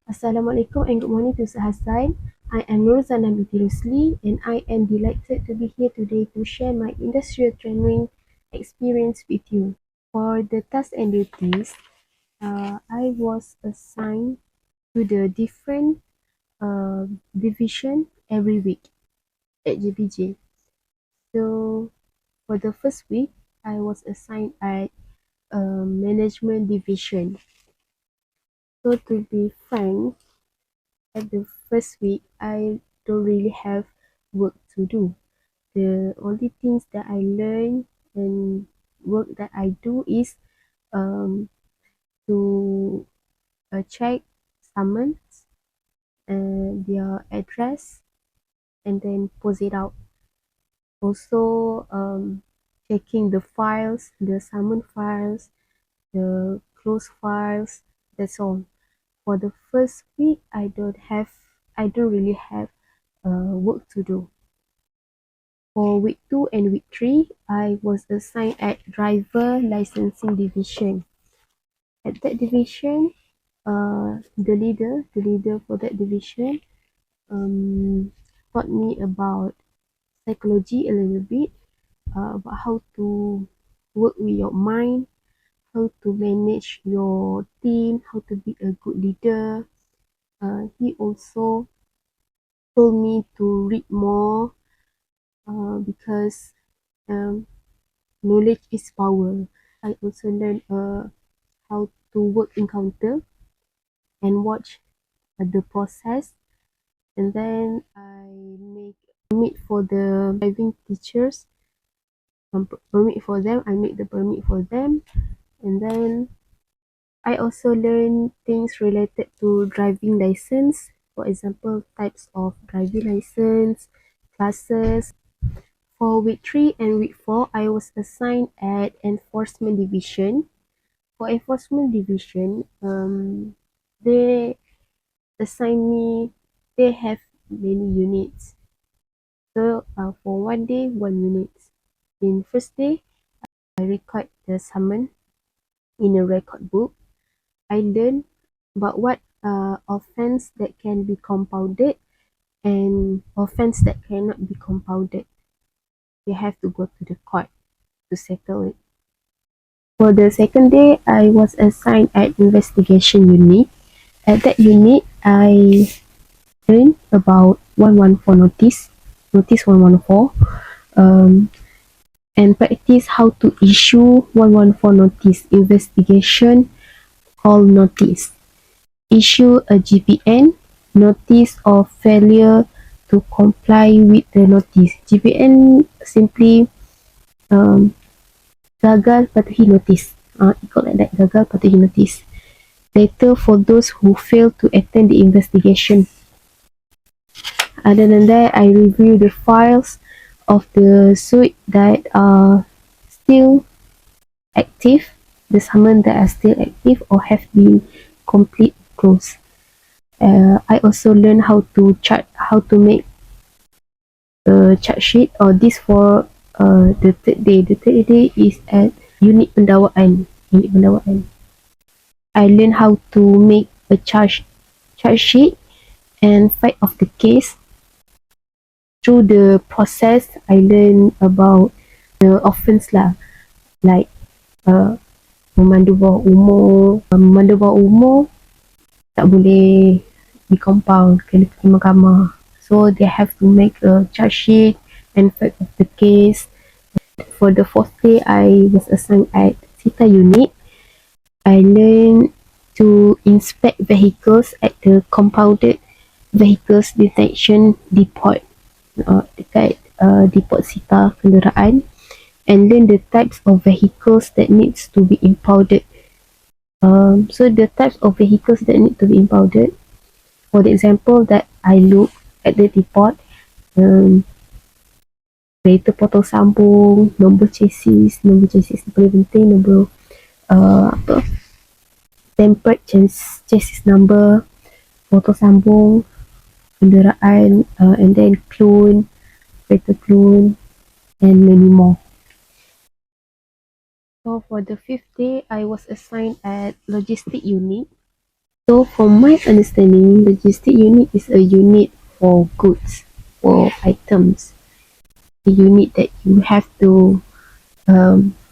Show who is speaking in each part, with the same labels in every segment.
Speaker 1: Assalamualaikum and good morning to Hassan. I am Nuruzana binti Rusli and I am delighted to be here today to share my industrial training experience with you. For the tasks and duties, I was assigned to the different division every week at JPJ. So for the first week, I was assigned at management division. So to be frank, at the first week, I don't really have work to do. The only things that I learn and work that I do is um, to check summons and their address and then post it out. Also, checking the files, the summon files, the close files. That's all. For the first week, I don't really have work to do. For week 2 and week 3, I was assigned at driver licensing division. At that division, the leader for that division taught me about psychology a little bit, about how to work with your mind, how to manage your team, how to be a good leader. He also told me to read more because um, knowledge is power. I also learned how to work in counter and watch the process. And then I make permit for the driving teachers. Permit for them. I make the permit for them. And then I also learn things related to driving license. For example, types of driving license, classes. For week 3 and week 4, I was assigned at enforcement division. For enforcement division, they assign me, they have many units. So for one day, one unit. In first day, I record the summon in a record book. I learn about what offense that can be compounded and offense that cannot be compounded. They have to go to the court to settle it. For the second day, I was assigned at investigation unit. At that unit, I learned about 114 notice 114, um, and practice how to issue 114 notice investigation call notice. Issue a GPN, notice of failure to comply with the notice. GPN simply um, gagal patuhi notice. Ikut like that, gagal patuhi notice. Later, for those who fail to attend the investigation. Other than that, I review the files of the suit that are still active, the summon that are still active or have been complete closed. I also learn how to make a chart sheet, or this for the third day. The third day is at unit pendawaan. Unit pendawaan. I learn how to make a chart sheet and fight of the case. Through the process, I learn about the offence lah, like uh, memandu bawah umur. Memandu bawah umur tak boleh di compound, kena pergi mahkamah. So they have to make a charge sheet and fact of the case. For the fourth day, I was assigned at Sita unit. I learned to inspect vehicles at the compounded vehicles detection depot dekat depot Sita kenderaan, and learn the types of vehicles that needs to be impounded. So the types of vehicles that need to be impounded, for the example that I look at the depot, kereta potong sambung, nombor chassis ni paling penting, nombor apa, tempered chassis number, potong sambung, kenderaan, and then clone, kereta clone, and many more. So for the fifth day, I was assigned at logistic unit. So from my understanding, logistic unit is a unit for goods, for items. A unit that you have to,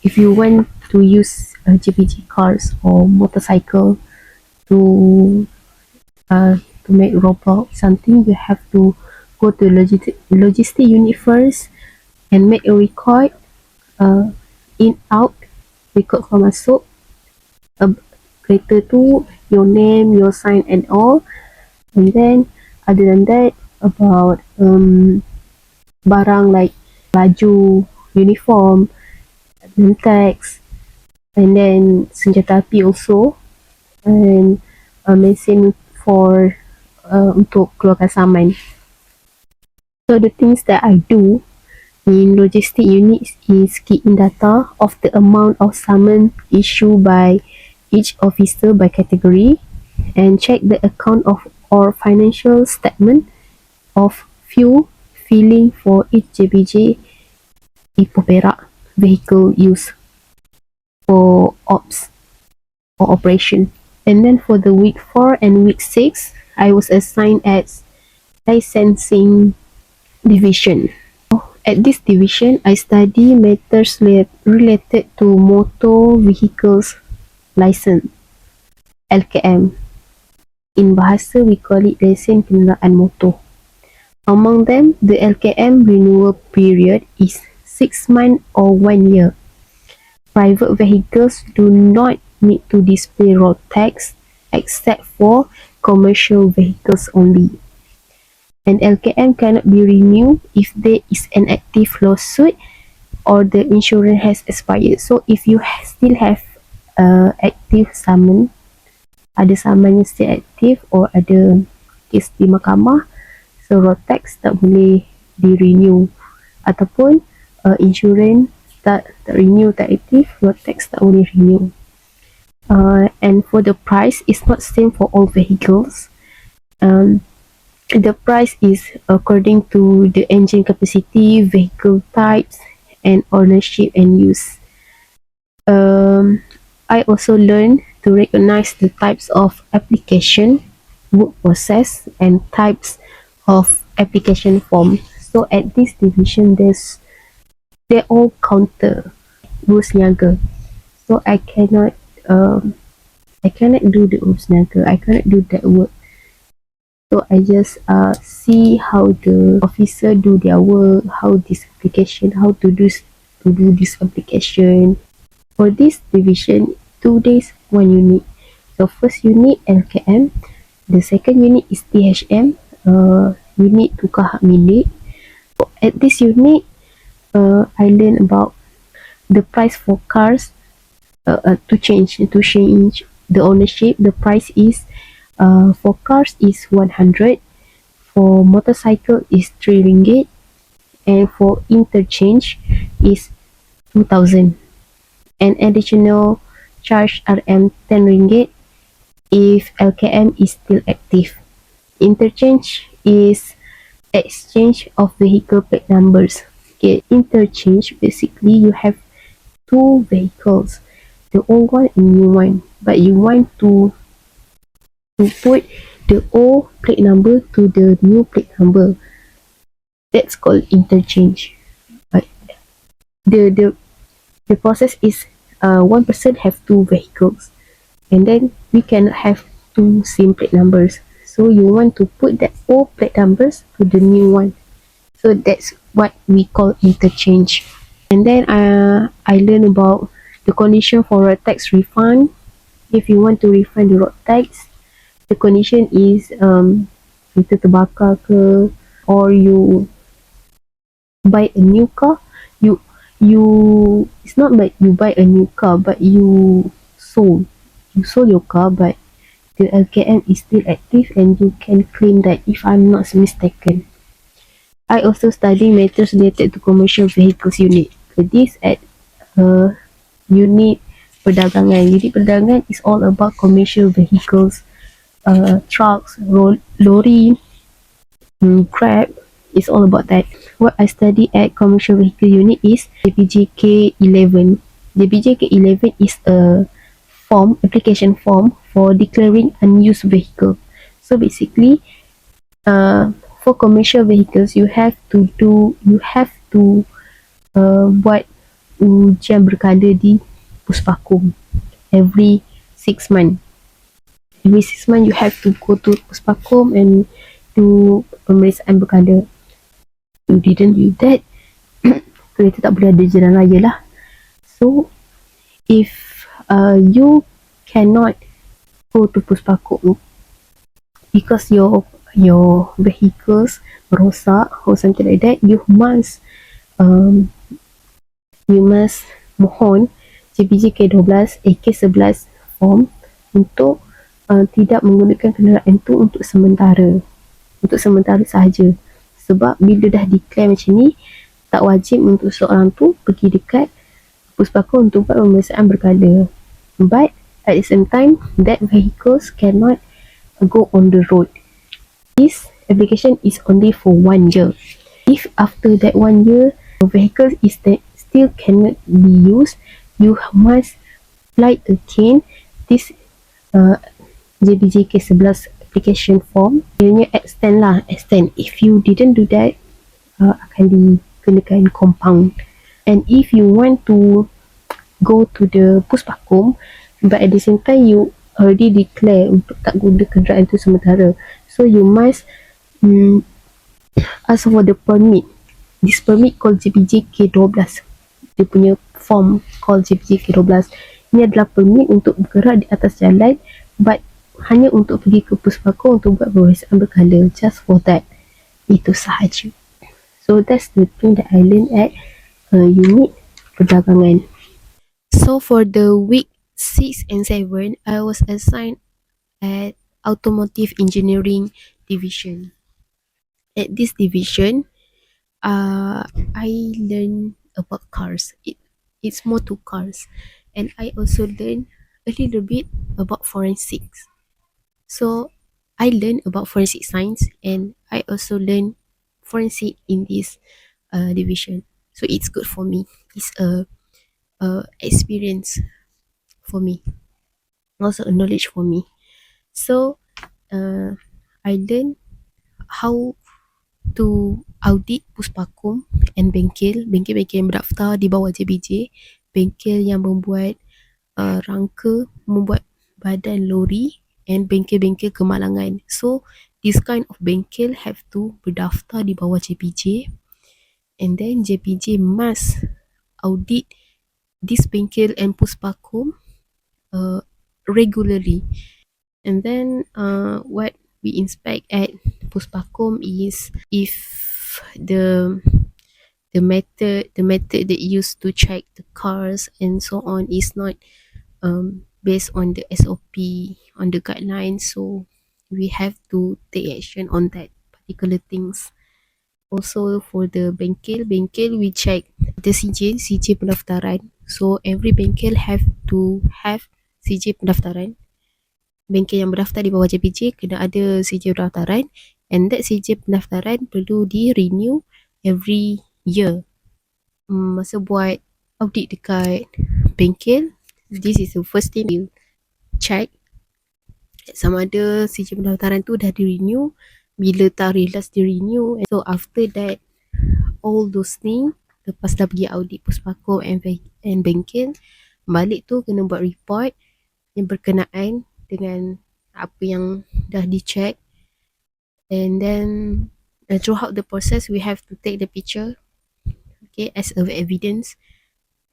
Speaker 1: if you want to use GPG cars or motorcycle to to make robot something, you have to go to logistic unit first and make a record, uh, in out, record kau masuk, uh, kereta tu, your name, your sign and all. And then other than that, about barang like baju, uniform, name tags, and then senjata api also, and mesin for untuk keluarkan saman. So the things that I do in logistic units is key in data of the amount of summon issued by each officer by category, and check the account of or financial statement of fuel filling for each JPJ Ipoh Perak vehicle used for ops or operation. And then for the week 4 and week 6, I was assigned as licensing division. At this division, I study matters related to motor vehicles license, LKM. In bahasa, we call it lesen kenderaan motor. Among them, the LKM renewal period is 6 months or 1 year. Private vehicles do not need to display road tax except for commercial vehicles only. And LKM cannot be renewed if there is an active lawsuit or the insurance has expired. So if you still have active summon, ada saman yang still aktif or ada kes di mahkamah, so road tax tak boleh di renew, ataupun insurance tak renew, tak aktif, road tax tak boleh renew. And for the price, it's not same for all vehicles. The price is according to the engine capacity, vehicle types, and ownership and use. I also learned to recognize the types of application, work process, and types of application form. So at this division, they all counter urus niaga. So I cannot do the urus niaga. I cannot do that work. So I just see how the officer do their work, how this application, how to do this application. For this division, 2 days, 1 unit. So first unit LKM, the second unit is THM, unit tukar hak milik. So at this unit, I learn about the price for cars, to change the ownership. The price is for cars is 100, for motorcycle is 3 ringgit, and for interchange is 2,000. And additional charge RM 10 ringgit if LKM is still active. Interchange is exchange of vehicle plate numbers. Okay, interchange, basically you have two vehicles, the old one and new one, but you want to put the old plate number to the new plate number. That's called interchange. The process is one person have two vehicles, and then we can have two same plate numbers. So you want to put that old plate numbers to the new one. So that's what we call interchange. And then I learn about the condition for road tax refund. If you want to refund the road tax, the condition is kereta terbakar ke, or you buy a new car. You it's not like you buy a new car, but you sold your car, but the LKM is still active and you can claim that, if I'm not mistaken. I also study matters related to commercial vehicles unit. So this at unit perdagangan. Unit perdagangan is all about commercial vehicles, trucks, lorry, Grab. It's all about that. What I study at commercial vehicle unit is JPJK11. JPJK11 is a application form for declaring unused vehicle. So basically, for commercial vehicles, you have to buat ujian berkala di puspakum every 6 months. Every 6 months you have to go to puspakum and do pemeriksaan berkala. You didn't do that, kereta tak boleh ada jalan raya lah. So if you cannot go to puspakum because your vehicles rosak or something like that, um, you must mohon JPJ K12 AK11 form untuk tidak menggunakan kenderaan itu untuk sementara sahaja. Sebab bila dah declare macam ni, tak wajib untuk seorang tu pergi dekat puspakum untuk buat pemeriksaan berkala. But at the same time, that vehicles cannot go on the road. This application is only for 1 year. If after that 1 year, the vehicle is still cannot be used, you must apply again this JBJ K11 application form. Ianya extend. If you didn't do that, akan dikenakan compound. And if you want to go to the puspakum, but at the same time you already declare untuk tak guna kenderaan itu sementara, so you must ask for the permit. This permit called JPJ K12. Dia punya form called JPJ K12. Ini adalah permit untuk bergerak di atas jalan, but hanya untuk pergi ke puspakum untuk buat pemeriksaan berkala. Just for that. Itu sahaja. So that's the thing that I learned at unit perdagangan. So for the week 6 and 7, I was assigned at Automotive Engineering Division. At this division, I learn about cars. It's more to cars, and I also learn a little bit about forensics. So I learn about forensic science, and I also learn forensic in this division. So it's good for me. It's a experience for me, also a knowledge for me. So I learn how to audit puspakum and bengkel yang berdaftar di bawah JBJ, bengkel yang membuat rangka, membuat badan lori, and bengkel-bengkel kemalangan. So this kind of bengkel have to berdaftar di bawah JPJ, and then JPJ must audit this bengkel and puspakum regularly. And then what we inspect at puspakum is if the method that used to check the cars and so on is not based on the SOP, on the guidelines, so we have to take action on that particular things. Also for the bengkel we check the CJ pendaftaran. So every bengkel have to have CJ pendaftaran. Bengkel yang berdaftar di bawah JPJ kena ada CJ pendaftaran, and that CJ pendaftaran perlu di renew every year. Masa buat audit dekat bengkel, this is the first thing you check, sama ada CJ pendaftaran tu dah di renew, bila tarikh last di renew. So after that, all those things, lepas dah pergi audit puspakum and bengkel, balik tu kena buat report yang berkenaan dengan apa yang dah dicheck. And then throughout the process, we have to take the picture, okay, as a evidence,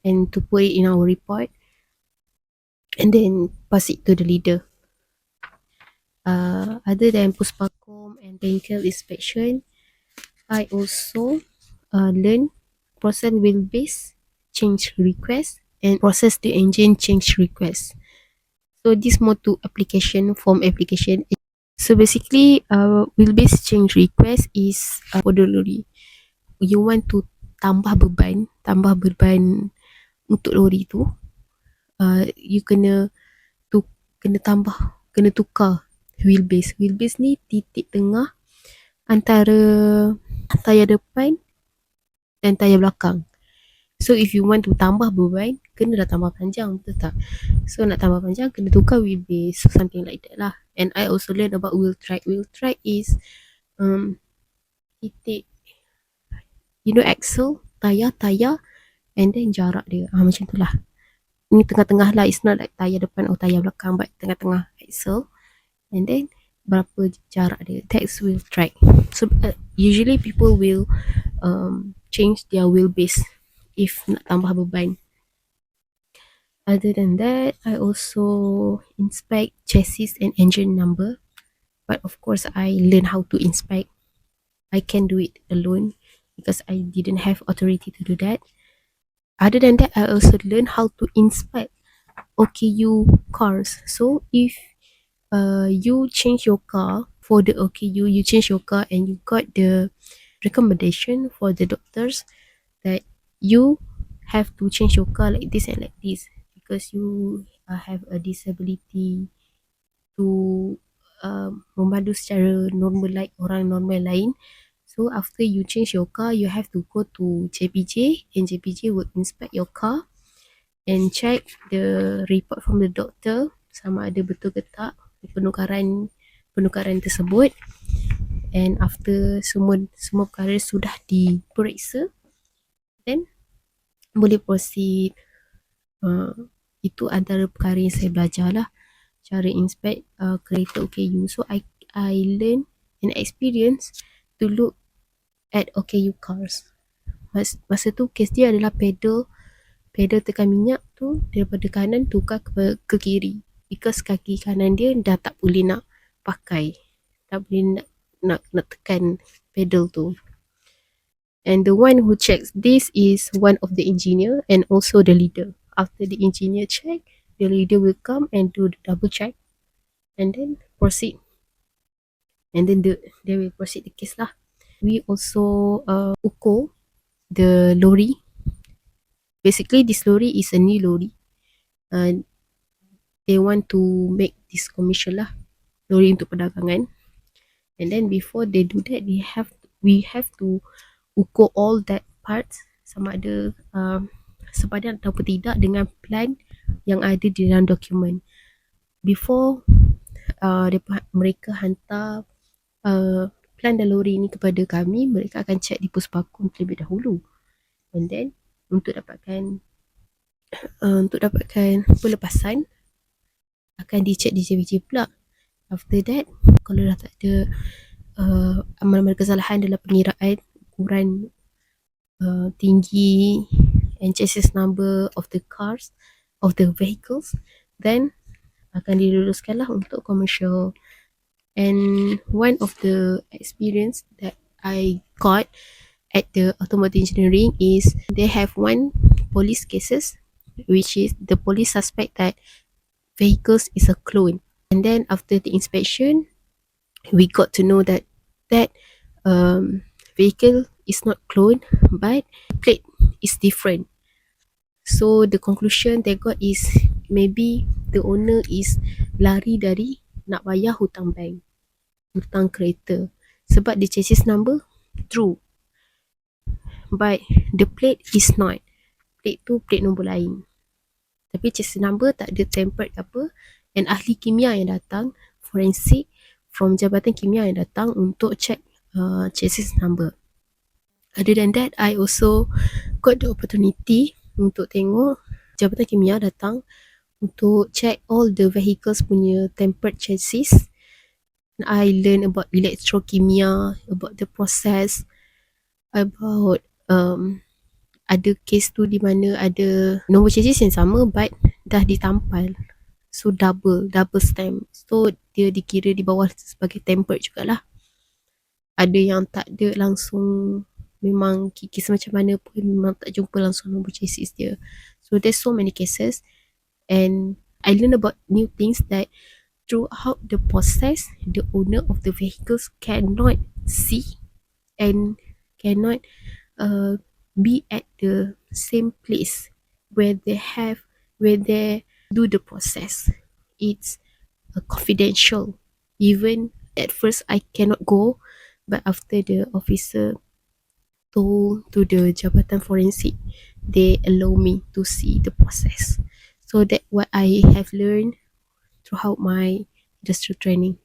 Speaker 1: and to put it in our report, and then pass it to the leader. Other than puspakum and bengkel inspection, I also learn process wheelbase change request and process the engine change request. So this more to form application. So basically, wheelbase change request is for the lorry. You want to tambah beban untuk lori tu, you kena tukar wheelbase. Wheelbase ni titik tengah antara tayar depan dan tayar belakang. So if you want to tambah beban, kena dah tambah panjang, betul tak? So nak tambah panjang kena tukar wheelbase, so something like that lah. And I also learn about wheel track. Wheel track is titik, axle, tayar and then jarak dia, macam tu lah. Ni tengah-tengah lah, it's not like tayar depan atau tayar belakang, but tengah-tengah axle, and then berapa jarak dia, that's wheel track. So usually people will change their wheelbase if nak tambah beban. Other than that, I also inspect chassis and engine number, but of course I learn how to inspect. I can do it alone because I didn't have authority to do that. Other than that, I also learn how to inspect OKU cars. So if you change your car for the OKU, you change your car and you got the recommendation for the doctors that you have to change your car like this and like this because you have a disability to memandu secara normal like orang normal lain. So after you change your car, you have to go to JPJ and JPJ will inspect your car and check the report from the doctor sama ada betul ke tak penukaran tersebut. And after semua perkara sudah diperiksa, then boleh proceed. Itu antara perkara yang saya belajar lah, cara inspect kereta OKU. So I learn and experience to look at OKU cars. Masa tu kes dia adalah pedal tekan minyak tu daripada kanan tukar ke kiri because kaki kanan dia dah tak boleh nak pakai, tak boleh nak tekan pedal tu. And the one who checks this is one of the engineer and also the leader. After the engineer check, the leader will come and do the double check and then proceed. And then they will proceed the case lah. We also ukur the lorry. Basically, this lorry is a new lorry. They want to make this commercial lah, lorry untuk perdagangan. And then before they do that, we have to ukur all that parts sama ada sepadan ataupun tidak dengan plan yang ada di dalam dokumen. Before mereka hantar plan dan lori ni kepada kami, mereka akan check di puspaku terlebih dahulu. And then untuk dapatkan pelepasan akan dicek di JBJ pula. After that, kalau dah tak ada amal-amal kesalahan dalam pengiraan ukuran tinggi and chassis number of the cars, of the vehicles, then akan diluluskan lah untuk commercial. And one of the experience that I got at the automotive engineering is they have one police cases, which is the police suspect that vehicles is a clone. And then after the inspection, we got to know that vehicle is not clone, but plate is different. So the conclusion they got is maybe the owner is lari dari nak bayar hutang bank, hutang kereta, sebab the chassis number true, but the plate is not. Plate tu plate nombor lain, tapi chassis number tak ada tempered apa. And ahli kimia yang datang, forensik from Jabatan Kimia yang datang untuk check chassis number. Other than that, I also got the opportunity untuk tengok Jabatan Kimia datang untuk check all the vehicles punya tempered chassis. I learn about electrokimia, about the process, about ada case tu di mana ada nombor chassis yang sama but dah ditampal, so double stamp, so dia dikira di bawah sebagai tempered jugalah. Ada yang tak ada langsung, memang kikis macam mana pun memang tak jumpa langsung nombor chassis dia. So there's so many cases and I learn about new things that throughout the process, the owner of the vehicles cannot see and cannot be at the same place where they do the process. It's confidential. Even at first I cannot go, but after the officer told to the Jabatan Forensik they allow me to see the process. So that what I have learned throughout my industrial training.